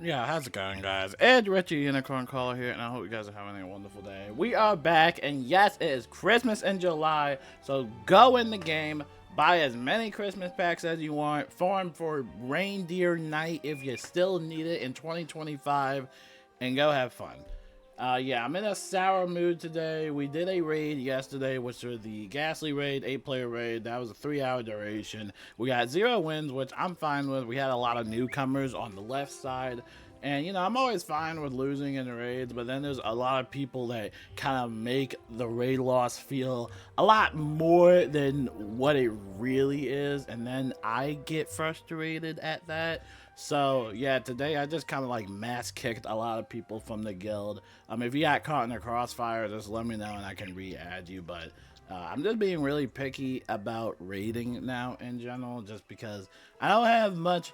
Yeah, how's it going, guys? Ed Richie Unicorn Caller here, and I hope you guys are having a wonderful day. We are back, and yes, it is Christmas in July, so go in the game, buy as many Christmas packs as you want, farm for Reindeer Night if you still need it in 2025, and go have fun. Yeah, I'm in a sour mood today. We did a raid yesterday, which was the Ghastly raid, 8-player raid. That was a 3-hour duration. We got 0 wins, which I'm fine with. We had a lot of newcomers on the left side. And, you know, I'm always fine with losing in the raids, but then there's a lot of people that kind of make the raid loss feel a lot more than what it really is. And then I get frustrated at that. So yeah, today I just kind of like mass kicked a lot of people from the guild. If you got caught in the crossfire, just let me know and I can re-add you. But I'm just being really picky about raiding now in general, just because I don't have much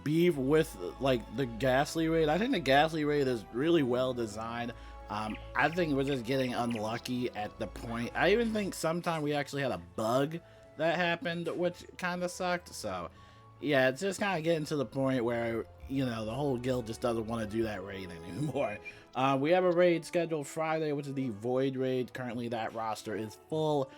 beef with like the Ghastly raid. I think the Ghastly raid is really well designed. I think we're just getting unlucky at the point. I even think sometime we actually had a bug that happened, which kind of sucked. So yeah, it's just kind of getting to the point where, you know, the whole guild just doesn't want to do that raid anymore. We have a raid scheduled Friday, which is the Void raid. Currently, that roster is full.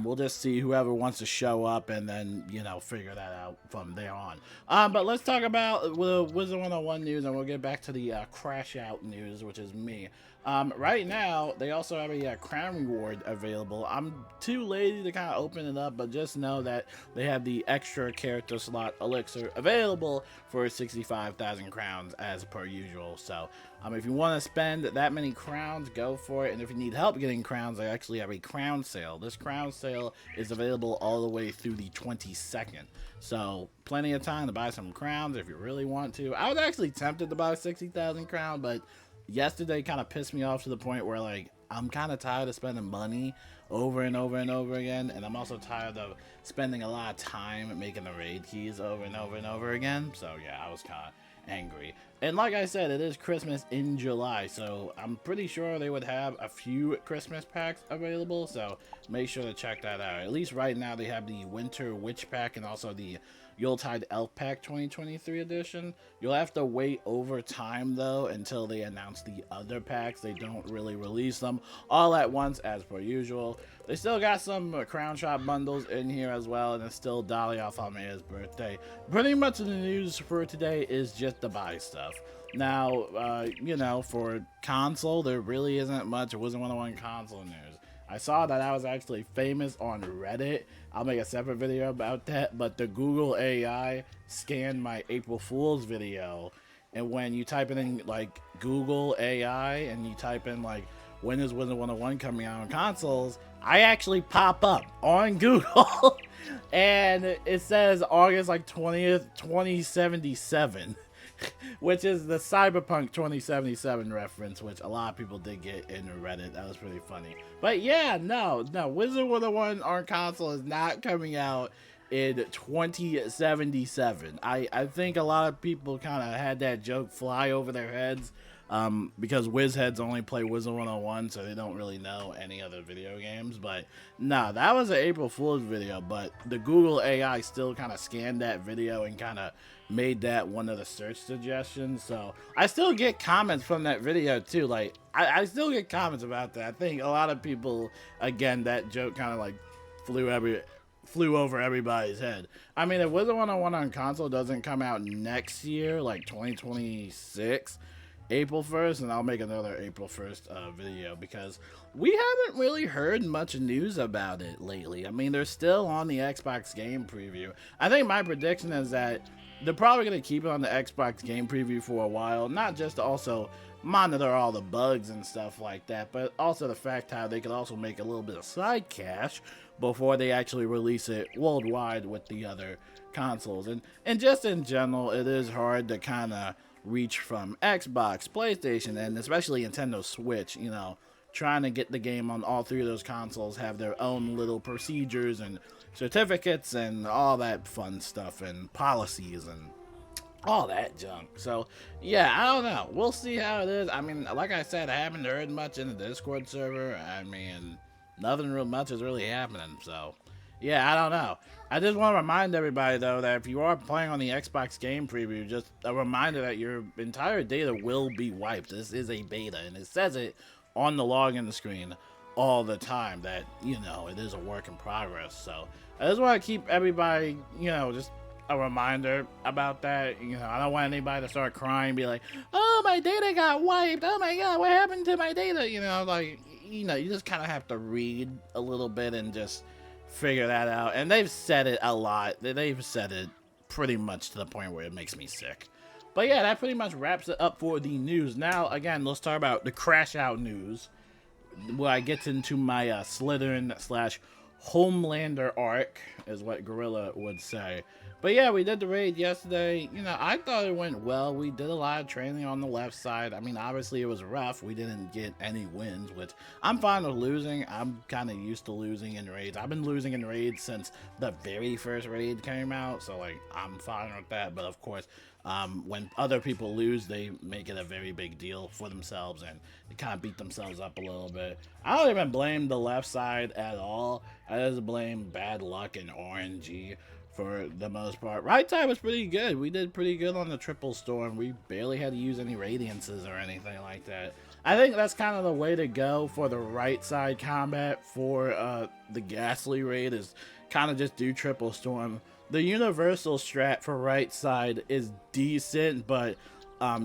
We'll just see whoever wants to show up and then, you know, figure that out from there on. But let's talk about the Wizard 101 news, and we'll get back to the Crash Out news, which is me. Right now, they also have a crown reward available. I'm too lazy to kind of open it up, but just know that they have the extra character slot elixir available for 65,000 crowns as per usual. So if you want to spend that many crowns, go for it. And if you need help getting crowns, I actually have a crown sale. This crown sale is available all the way through the 22nd. So plenty of time to buy some crowns if you really want to. I was actually tempted to buy 60,000 crowns, but yesterday kind of pissed me off to the point where, like, I'm kind of tired of spending money over and over and over again, and I'm also tired of spending a lot of time making the raid keys over and over and over again. So yeah, I was kind of angry. And like I said, it is Christmas in July, so I'm pretty sure they would have a few Christmas packs available, so make sure to check that out. At least right now they have the Winter Witch pack and also the Yuletide Elf Pack 2023 edition. You'll have to wait over time though until they announce the other packs. They don't really release them all at once as per usual. They still got some Crown Shop bundles in here as well, and it's still Dolly Alfamaya's birthday. Pretty much the news for today is just the buy stuff. Now, you know, for console, there really isn't much Wizard 101 console news. I saw that I was actually famous on Reddit. I'll make a separate video about that, but the Google AI scanned my April Fool's video, and when you type in like Google AI and you type in like when is Wizard 101 coming out on consoles, I actually pop up on Google and it says August like 20th, 2077. Which is the Cyberpunk 2077 reference, which a lot of people did get in Reddit. That was pretty funny. But yeah, no, Wizard 101 on console is not coming out in 2077. I think a lot of people kind of had that joke fly over their heads because WizHeads only play Wizard 101, so they don't really know any other video games. But no, that was an April Fool's video, but the Google AI still kind of scanned that video and kind of made that one of the search suggestions. So I still get comments from that video too. Like I still get comments about that. I think a lot of people, again, that joke kind of like flew over everybody's head. I mean, if Wizard 101 on console doesn't come out next year, like 2026, April 1st, and I'll make another April 1st video, because we haven't really heard much news about it lately. I mean, they're still on the Xbox game preview. I think my prediction is that they're probably going to keep it on the Xbox game preview for a while, not just to also monitor all the bugs and stuff like that, but also the fact how they could also make a little bit of side cash before they actually release it worldwide with the other consoles. And just in general, it is hard to kind of reach from Xbox, PlayStation, and especially Nintendo Switch. You know, trying to get the game on all three of those consoles have their own little procedures and certificates and all that fun stuff and policies and all that junk. So yeah, I don't know, we'll see how it is. I mean, like I said, I haven't heard much in the Discord server. I mean, nothing real much is really happening. So Yeah, I don't know. I just want to remind everybody though that if you are playing on the Xbox game preview, just a reminder that your entire data will be wiped. This is a beta, and it says it on the login screen all the time that it is a work in progress. So I just want to keep everybody, just a reminder about that. I don't want anybody to start crying, and be like, "Oh, my data got wiped. Oh my God, what happened to my data?" You just kind of have to read a little bit and just figure that out. And they've said it a lot. They've said it pretty much to the point where it makes me sick. But yeah, that pretty much wraps it up for the news. Now, again, let's talk about the crash out news, where I get into my Slytherin slash Homelander arc, is what Gorilla would say. But yeah, we did the raid yesterday. I thought it went well. We did a lot of training on the left side. I mean, obviously it was rough. We didn't get any wins, which I'm fine with losing. I'm kind of used to losing in raids. I've been losing in raids since the very first raid came out, so like I'm fine with that. But of course, when other people lose, they make it a very big deal for themselves, and they kind of beat themselves up a little bit. I don't even blame the left side at all. I just blame bad luck and RNG for the most part. Right side was pretty good. We did pretty good on the triple storm. We barely had to use any radiances or anything like that. I think that's kind of the way to go for the right side combat for the Ghastly raid, is kind of just do triple storm. The universal strat for right side is decent, but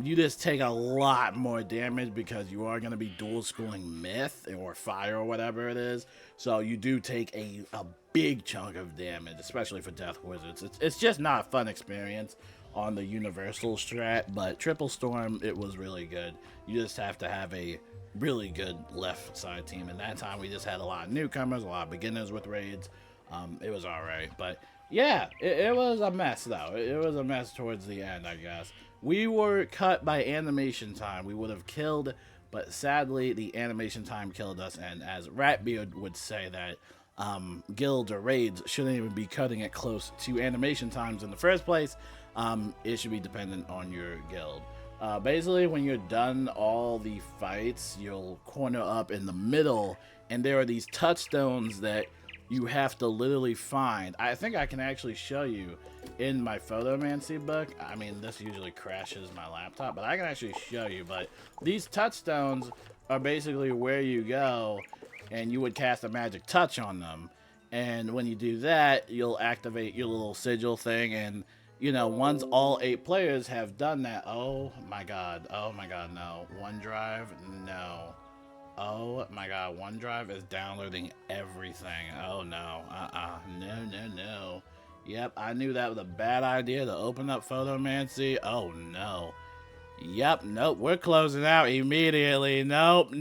you just take a lot more damage because you are going to be dual schooling myth or fire or whatever it is. So you do take a big chunk of damage, especially for death wizards. It's just not a fun experience on the universal strat, but triple storm, it was really good. You just have to have a really good left side team, and that time we just had a lot of newcomers, a lot of beginners with raids. It was all right, but yeah, it was a mess though. It was a mess towards the end, I guess. We were cut by animation time. We would have killed, but sadly the animation time killed us. And as Ratbeard would say, that guilds or raids shouldn't even be cutting it close to animation times in the first place. It should be dependent on your guild. Basically, when you're done all the fights, you'll corner up in the middle, and there are these touchstones that you have to literally find. I think I can actually show you in my photomancy book. I mean, this usually crashes my laptop, but I can actually show you. But these touchstones are basically where you go and you would cast a magic touch on them. And when you do that, you'll activate your little sigil thing. And, once all 8 players have done that, oh my god, no. OneDrive, no. Oh my god, OneDrive is downloading everything. Oh no, no. Yep, I knew that was a bad idea to open up Photomancy. Oh no. Yep, nope, we're closing out immediately. Nope.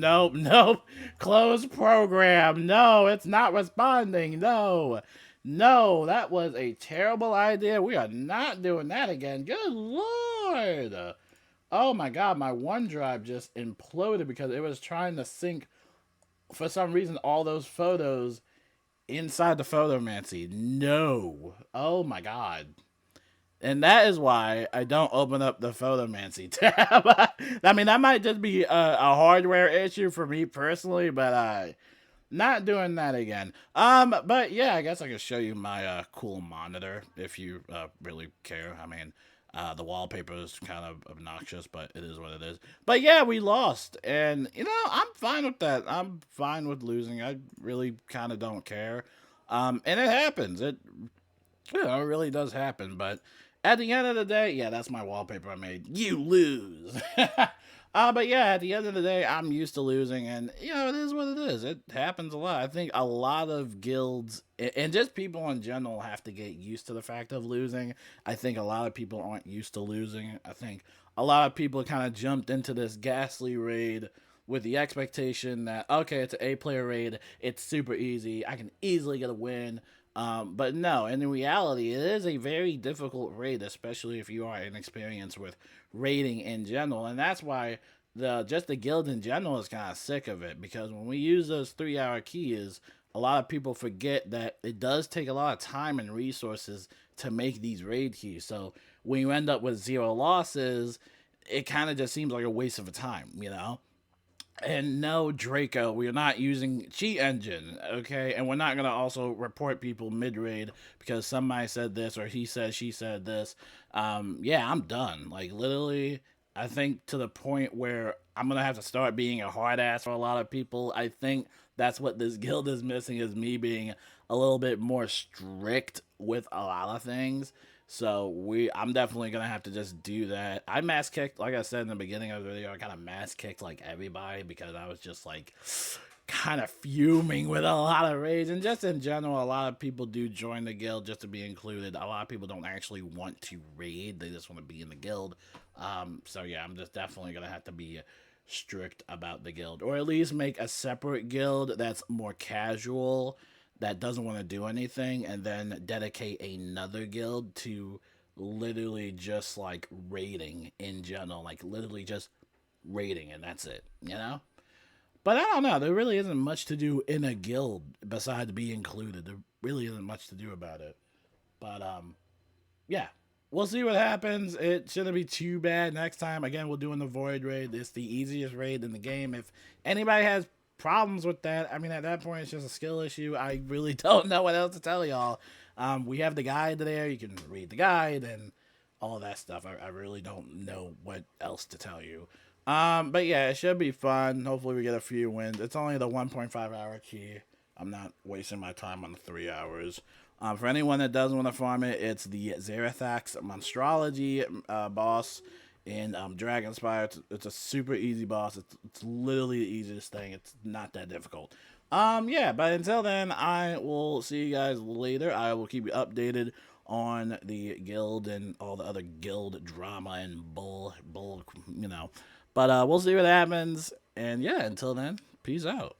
Close program. No, it's not responding. No, that was a terrible idea. We are not doing that again. Good lord. Oh my god, my OneDrive just imploded because it was trying to sync, for some reason, all those photos inside the Photomancy. No. Oh my god. And that is why I don't open up the Photomancy tab. I mean, that might just be a hardware issue for me personally, but not doing that again. But yeah, I guess I could show you my cool monitor if you really care. I mean, the wallpaper is kind of obnoxious, but it is what it is. But yeah, we lost, and I'm fine with that. I'm fine with losing. I really kind of don't care. And it happens. It really does happen. But at the end of the day, yeah, that's my wallpaper I made. You lose. But yeah, at the end of the day, I'm used to losing, and it is what it is. It happens a lot. I think a lot of guilds and just people in general have to get used to the fact of losing. I think a lot of people aren't used to losing. I think a lot of people kind of jumped into this Ghastly raid with the expectation that, okay, it's an 8-player raid, it's super easy, I can easily get a win. But no, in reality, it is a very difficult raid, especially if you are inexperienced with raiding in general. And that's why the guild in general is kind of sick of it, because when we use those 3-hour keys, a lot of people forget that it does take a lot of time and resources to make these raid keys. So when you end up with 0 losses, it kind of just seems like a waste of time, And no, Draco, we are not using cheat engine, okay? And we're not gonna also report people mid raid because somebody said this or he said she said this. Yeah, I'm done. Like literally, I think to the point where I'm gonna have to start being a hard ass for a lot of people. I think that's what this guild is missing is me being a little bit more strict with a lot of things. So I'm definitely gonna have to just do that. I mass kicked, like I said in the beginning of the video, I kind of mass kicked like everybody because I was just like kind of fuming with a lot of rage, and just in general, a lot of people do join the guild just to be included. A lot of people don't actually want to raid; they just want to be in the guild. So yeah, I'm just definitely gonna have to be strict about the guild, or at least make a separate guild that's more casual that doesn't want to do anything, and then dedicate another guild to literally just like raiding in general, like literally just raiding, and that's it, you know? But I don't know, there really isn't much to do in a guild besides be included. There really isn't much to do about it. But yeah. We'll see what happens. It shouldn't be too bad next time. Again, we're doing the Void raid. It's the easiest raid in the game. If anybody has problems with that, I mean, at that point, it's just a skill issue. I really don't know what else to tell y'all. We have the guide there. You can read the guide and all that stuff. I really don't know what else to tell you. But yeah, it should be fun. Hopefully, we get a few wins. It's only the 1.5 hour key. I'm not wasting my time on the 3 hours. For anyone that doesn't want to farm it, it's the Zarathax Monstrology boss in Dragonspire. It's a super easy boss. It's literally the easiest thing. It's not that difficult. Yeah, but until then, I will see you guys later. I will keep you updated on the guild and all the other guild drama and bull, you know. But we'll see what happens. And yeah, until then, peace out.